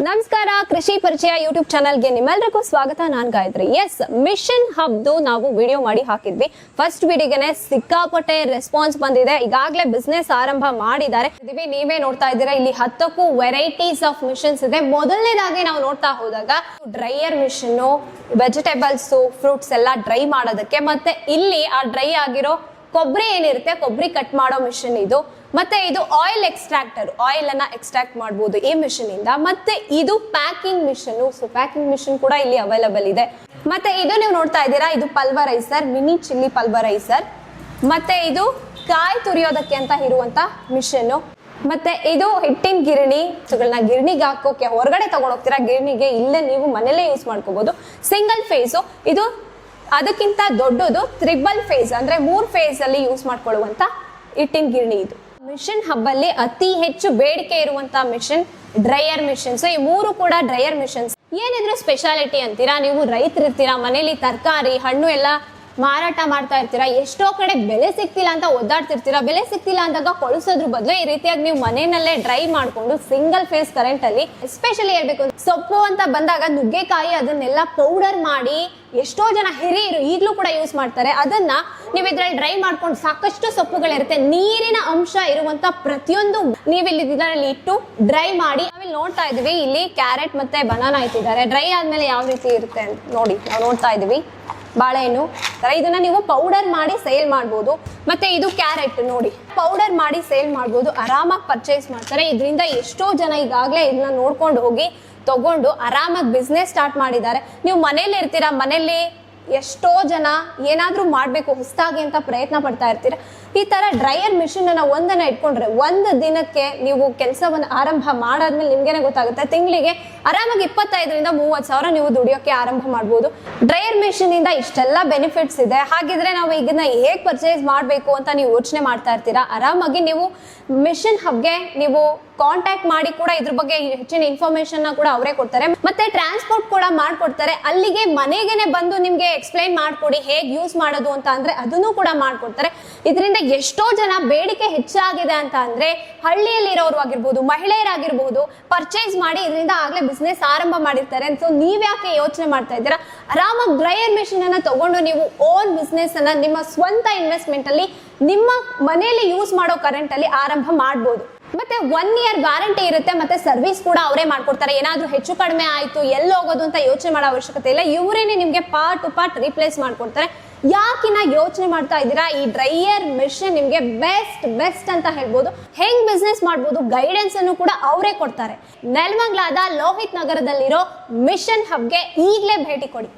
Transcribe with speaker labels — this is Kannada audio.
Speaker 1: ನಮಸ್ಕಾರ, ಕೃಷಿ ಪರಿಚಯ ಯೂಟ್ಯೂಬ್ ಚಾನಲ್ಗೆ ನಿಮ್ಮೆಲ್ಲರಿಗೂ ಸ್ವಾಗತ. ನಾನು ಗಾಯತ್ರಿ. ಎಸ್, ಮಿಷನ್ ಹಬ್ದು ನಾವು ವಿಡಿಯೋ ಮಾಡಿ ಹಾಕಿದ್ವಿ. ಫಸ್ಟ್ ವಿಡಿಯೋಗೆ ಸಿಕ್ಕಾಪಟ್ಟೆ ರೆಸ್ಪಾನ್ಸ್ ಬಂದಿದೆ. ಈಗಾಗಲೇ ಬಿಸ್ನೆಸ್ ಆರಂಭ ಮಾಡಿದ್ದಾರೆ. ನೀವೇ ನೋಡ್ತಾ ಇದ್ದೀರಾ, ಇಲ್ಲಿ 10ಕ್ಕೂ ವೆರೈಟೀಸ್ ಆಫ್ ಮಿಷನ್ಸ್ ಇದೆ. ಮೊದಲನೇದಾಗಿ ನಾವು ನೋಡ್ತಾ ಹೋದಾಗ ಡ್ರೈಯರ್ ಮಿಷನ್, ವೆಜಿಟೇಬಲ್ಸ್, ಫ್ರೂಟ್ಸ್ ಎಲ್ಲ ಡ್ರೈ ಮಾಡೋದಕ್ಕೆ, ಮತ್ತೆ ಇಲ್ಲಿ ಆ ಡ್ರೈ ಆಗಿರೋ ಕೊಬ್ಬರಿ ಏನಿರುತ್ತೆ, ಕೊಬ್ಬರಿ ಕಟ್ ಮಾಡೋ ಮಿಷನ್ ಇದು. ಮತ್ತೆ ಇದು ಆಯಿಲ್ ಎಕ್ಸ್ಟ್ರಾಕ್ಟರ್, ಆಯಿಲ್ ಅನ್ನ ಎಕ್ಸ್ಟ್ರಾಕ್ಟ್ ಮಾಡಬಹುದು ಈ ಮಿಷನ್ ಇಂದ. ಮತ್ತೆ ಇದು packing machine, so packing machine ಕೂಡ ಇಲ್ಲಿ ಅವೈಲಬಲ್ ಇದೆ. ಮತ್ತೆ ಇದು ನೀವು ನೋಡ್ತಾ ಇದ್ದೀರಾ, ಇದು ಪಲ್ವರೈಸರ್, ಮಿನಿ ಚಿಲ್ಲಿ ಪಲ್ವರೈಸರ್. ಮತ್ತೆ ಇದು ಕಾಯಿ ತುರಿಯೋದಕ್ಕೆ ಅಂತ ಇರುವಂತ ಮಿಷನ್. ಮತ್ತೆ ಇದು ಹಿಟ್ಟಿನ ಗಿರಣಿ, ಗಿರಣಿಗೆ ಹಾಕೋಕೆ ಹೊರಗಡೆ ತಗೊಂಡ್ ಹೋಗ್ತೀರಾ, ಗಿರಣಿಗೆ ಇಲ್ಲೇ ನೀವು ಮನೇಲೆ ಯೂಸ್ ಮಾಡ್ಕೋಬಹುದು. ಸಿಂಗಲ್ ಫೇಸು, ಇದು ಅದಕ್ಕಿಂತ ದೊಡ್ಡದು ತ್ರಿಬಲ್ ಫೇಸ್, ಅಂದ್ರೆ 3 ಫೇಸ್ ಅಲ್ಲಿ ಯೂಸ್ ಮಾಡ್ಕೊಳ್ಳುವಂತ ಹಿಟ್ಟಿನ ಗಿರಣಿ ಇದು. ಮಿಷನ್ ಹಬ್ಬಲ್ಲಿ ಅತಿ ಹೆಚ್ಚು ಬೇಡಿಕೆ ಇರುವಂತ ಮಿಷನ್ ಡ್ರೈಯರ್ ಮಿಷನ್ಸ್. ಈ 3 ಕೂಡ ಡ್ರೈಯರ್ ಮಿಷನ್ಸ್. ಏನಿದ್ರು ಸ್ಪೆಷಾಲಿಟಿ ಅಂತೀರಾ, ನೀವು ರೈತರಿರ್ತೀರಾ, ಮನೇಲಿ ತರಕಾರಿ ಹಣ್ಣು ಎಲ್ಲ ಮಾರಾಟ ಮಾಡ್ತಾ ಇರ್ತೀರಾ, ಎಷ್ಟೋ ಕಡೆ ಬೆಲೆ ಸಿಕ್ತಿಲ್ಲ ಅಂತ ಒದ್ದಾಡ್ತಿರ್ತೀರಾ. ಬೆಲೆ ಸಿಕ್ತಿಲ್ಲ ಅಂದಾಗ ಕೊಳಿಸೋದ್ರ ಬದಲು ಈ ರೀತಿಯಾಗಿ ನೀವು ಮನೆಯಲ್ಲೇ ಡ್ರೈ ಮಾಡ್ಕೊಂಡು ಸಿಂಗಲ್ ಫೇಸ್ ಕರೆಂಟ್ ಅಲ್ಲಿ, ಎಸ್ಪೆಷಲಿ ಹೇಳ್ಬೇಕು ಸೊಪ್ಪು ಅಂತ ಬಂದಾಗ ನುಗ್ಗೆಕಾಯಿ ಅದನ್ನೆಲ್ಲ ಪೌಡರ್ ಮಾಡಿ ಎಷ್ಟೋ ಜನ ಹಿರಿಯರು ಈಗಲೂ ಕೂಡ ಯೂಸ್ ಮಾಡ್ತಾರೆ. ಅದನ್ನ ನೀವು ಇದ್ರಲ್ಲಿ ಡ್ರೈ ಮಾಡ್ಕೊಂಡು ಸಾಕಷ್ಟು ಸೊಪ್ಪುಗಳಿರುತ್ತೆ, ನೀರಿನ ಅಂಶ ಇರುವಂತ ಪ್ರತಿಯೊಂದು ನೀವಿಲ್ಲಿ ಇದರಲ್ಲಿ ಇಟ್ಟು ಡ್ರೈ ಮಾಡಿ. ನಾವಿಲ್ಲಿ ನೋಡ್ತಾ ಇದೀವಿ, ಇಲ್ಲಿ ಕ್ಯಾರೆಟ್ ಮತ್ತೆ ಬನಾನಾ ಇಟ್ಟಿದ್ದಾರೆ. ಡ್ರೈ ಆದ್ಮೇಲೆ ಯಾವ ರೀತಿ ಇರುತ್ತೆ ಅಂತ ನೋಡಿ, ನಾವು ನೋಡ್ತಾ ಇದೀವಿ. ಬಾಳೆಹಣ್ಣು ತರ ಇದನ್ನ ನೀವು ಪೌಡರ್ ಮಾಡಿ ಸೇಲ್ ಮಾಡಬಹುದು. ಮತ್ತೆ ಇದು ಕ್ಯಾರೆಟ್ ನೋಡಿ, ಪೌಡರ್ ಮಾಡಿ ಸೇಲ್ ಮಾಡಬಹುದು, ಆರಾಮಾಗಿ ಪರ್ಚೇಸ್ ಮಾಡ್ತಾರೆ. ಇದರಿಂದ ಎಷ್ಟೋ ಜನ ಈಗಾಗಲೇ ಇದನ್ನ ನೋಡ್ಕೊಂಡು ಹೋಗಿ ತಗೊಂಡು ಆರಾಮಾಗಿ ಬಿಸ್ನೆಸ್ ಸ್ಟಾರ್ಟ್ ಮಾಡಿದ್ದಾರೆ. ನೀವು ಮನೇಲಿ ಇರ್ತೀರಾ, ಮನೇಲಿ ಎಷ್ಟೋ ಜನ ಏನಾದ್ರೂ ಮಾಡ್ಬೇಕು ಹೊಸದಾಗಿ ಅಂತ ಪ್ರಯತ್ನ ಪಡ್ತಾ ಇರ್ತೀರಾ. ಈ ತರ ಡ್ರೈಯರ್ ಮಿಷಿನ್ ಅನ್ನ ಒಂದನ್ನ ಇಟ್ಕೊಂಡ್ರೆ ಒಂದು ದಿನಕ್ಕೆ ನೀವು ಕೆಲಸವನ್ನು ಆರಂಭ ಮಾಡಾದ್ಮೇಲೆ ನಿಮ್ಗೇನೆ ಗೊತ್ತಾಗುತ್ತೆ, ತಿಂಗಳಿಗೆ ಆರಾಮಾಗಿ 25,000 ರಿಂದ 30,000 ನೀವು ದುಡಿಯೋಕೆ ಆರಂಭ ಮಾಡ್ಬೋದು. ಡ್ರೈಯರ್ ಮಿಷಿನ್ ಇಂದ ಇಷ್ಟೆಲ್ಲ ಬೆನಿಫಿಟ್ಸ್ ಇದೆ. ಹಾಗಿದ್ರೆ ನಾವು ಇದನ್ನ ಹೇಗೆ ಪರ್ಚೇಸ್ ಮಾಡಬೇಕು ಅಂತ ನೀವು ಯೋಚನೆ ಮಾಡ್ತಾ ಇರ್ತೀರಾ. ಆರಾಮಾಗಿ ನೀವು ಮಿಷನ್ ಹಬ್ಗೆ ನೀವು ಕಾಂಟ್ಯಾಕ್ಟ್ ಮಾಡಿ ಕೂಡ ಇದ್ರ ಬಗ್ಗೆ ಹೆಚ್ಚಿನ ಇನ್ಫಾರ್ಮೇಶನ್ ಕೂಡ ಅವರೇ ಕೊಡ್ತಾರೆ. ಮತ್ತೆ ಟ್ರಾನ್ಸ್ಪೋರ್ಟ್ ಕೂಡ ಮಾಡ್ಕೊಡ್ತಾರೆ. ಅಲ್ಲಿಗೆ ಮನೆಗೇನೆ ಬಂದು ನಿಮ್ಗೆ ಎಕ್ಸ್ಪ್ಲೈನ್ ಮಾಡ್ಕೊಡಿ ಹೇಗೆ ಯೂಸ್ ಮಾಡೋದು ಅಂತ ಅಂದ್ರೆ ಅದನ್ನು ಕೂಡ ಮಾಡ್ಕೊಡ್ತಾರೆ. ಇದರಿಂದ ಎಷ್ಟೋ ಜನ ಬೇಡಿಕೆ ಹೆಚ್ಚಾಗಿದೆ ಅಂತ ಅಂದ್ರೆ ಹಳ್ಳಿಯಲ್ಲಿ ಇರೋರು ಆಗಿರ್ಬೋದು, ಮಹಿಳೆಯರಾಗಿರ್ಬೋದು, ಪರ್ಚೇಸ್ ಮಾಡಿ ಇದರಿಂದ ಆಗ್ಲೇ ಬಿಸ್ನೆಸ್ ಆರಂಭ ಮಾಡಿರ್ತಾರೆ. ಸೊ ನೀವ್ ಯಾಕೆ ಯೋಚನೆ ಮಾಡ್ತಾ ಇದ್ದೀರಾ, ಆರಾಮಾಗಿ ಡ್ರೈಯರ್ ಮೆಷಿನ್ ಅನ್ನ ತಗೊಂಡು ನೀವು ಓನ್ ಬಿಸ್ನೆಸ್ ಅನ್ನ ನಿಮ್ಮ ಸ್ವಂತ ಇನ್ವೆಸ್ಟ್ಮೆಂಟ್ ಅಲ್ಲಿ ನಿಮ್ಮ ಮನೆಯಲ್ಲಿ ಯೂಸ್ ಮಾಡೋ ಕರೆಂಟ್ ಅಲ್ಲಿ ಆರಂಭ ಮಾಡಬಹುದು. ಮತ್ತೆ 1 year ಗ್ಯಾರಂಟಿ ಇರುತ್ತೆ. ಮತ್ತೆ ಸರ್ವಿಸ್ ಕೂಡ ಅವರೇ ಮಾಡ್ಕೊಡ್ತಾರೆ. ಏನಾದ್ರೂ ಹೆಚ್ಚು ಕಡಿಮೆ ಆಯ್ತು ಎಲ್ಲಿ ಹೋಗೋದು ಅಂತ ಯೋಚನೆ ಮಾಡೋ ಅವಶ್ಯಕತೆ ಇಲ್ಲ, ಇವರೇನೆ ನಿಮ್ಗೆ ಪಾರ್ಟ್ ಟು ಪಾರ್ಟ್ ರಿಪ್ಲೇಸ್ ಮಾಡ್ಕೊಡ್ತಾರೆ. ಯಾಕಿನ ಯೋಚನೆ ಮಾಡ್ತಾ ಇದ್ದೀರಾ, ಈ ಡ್ರೈಯರ್ ಮಿಷನ್ ನಿಮ್ಗೆ ಬೆಸ್ಟ್ ಅಂತ ಹೇಳ್ಬೋದು. ಹೆಂಗ್ ಬಿಸ್ನೆಸ್ ಮಾಡ್ಬೋದು ಗೈಡೆನ್ಸ್ ಅನ್ನು ಕೂಡ ಅವರೇ ಕೊಡ್ತಾರೆ. ನೆಲಮಂಗಲದ ಲೋಹಿತ್ ನಗರದಲ್ಲಿರೋ ಮಿಷನ್ ಹಬ್ಗೆ ಈಗಲೇ ಭೇಟಿ ಕೊಡಿ.